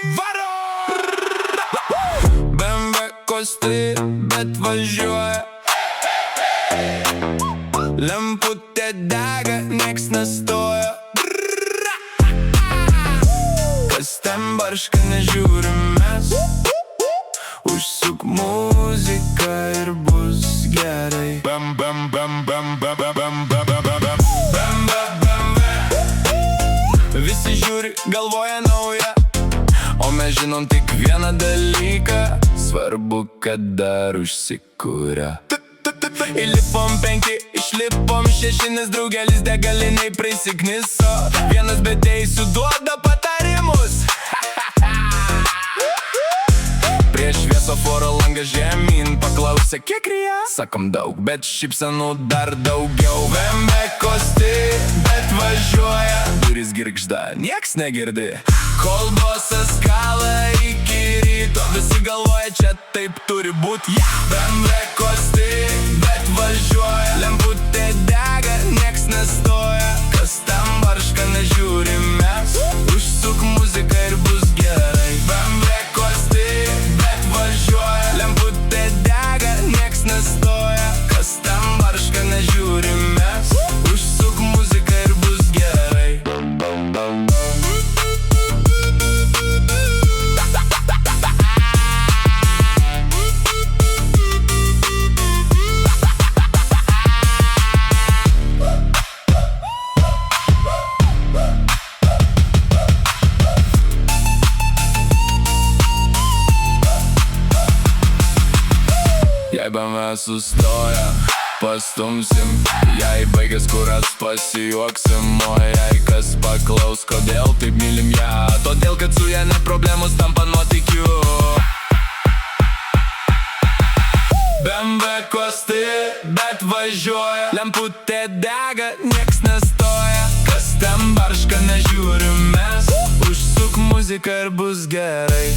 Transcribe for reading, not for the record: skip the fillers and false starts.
Varo! BMW kosti, bet važiuoja. Lemputė dega, nieks nestoja. Kas ten barška, nežiūrim mes. Užsuk muziką ir bus gerai. Bam, bam, bam, bam, bam, bam, bam, bam, bam, bam, bam, bam, bam. Visi žiūri, galvoja nauja, o mes žinom tik vieną dalyką. Svarbu, kad dar užsikūrė. Įlipom 5, išlipom 6, nes draugelis degaliniai prisikniso. Vienas be teisių duoda patarimus. Prieš šviesoforo langą žemyn paklausė, kiek ryja. Sakom daug, bet šypsenų dar daugiau. BMW kosti, bet važiuoja. Durys girgžda, nieks negirdi. Kol bosas kala iki ryto, visi galvoja, čia taip turi būt. BMW kosti, bet važiuoja. Lemputė dega, nieks nestoja. Kas tam barška, nežiūrim mes. Užsuk muziką ir bus gerai. BMW kosti, bet važiuoja. Lemputė dega, nieks nestoja. Kas tam barška, nežiūrim mes. Užsuk muziką ir bus gerai. Jei BMW sustoja, pastumsim. Jei baigęs kuras, pasijuoksim. O jei kas paklaus, kodėl taip mylim ją, todėl kad su ja net problemos tampa nuotykiu. BMW kosti, bet važiuoja. Lemputė dega, nieks nestoja. Kas ten barška, nežiūrim mes. Užsuk muziką ir bus gerai.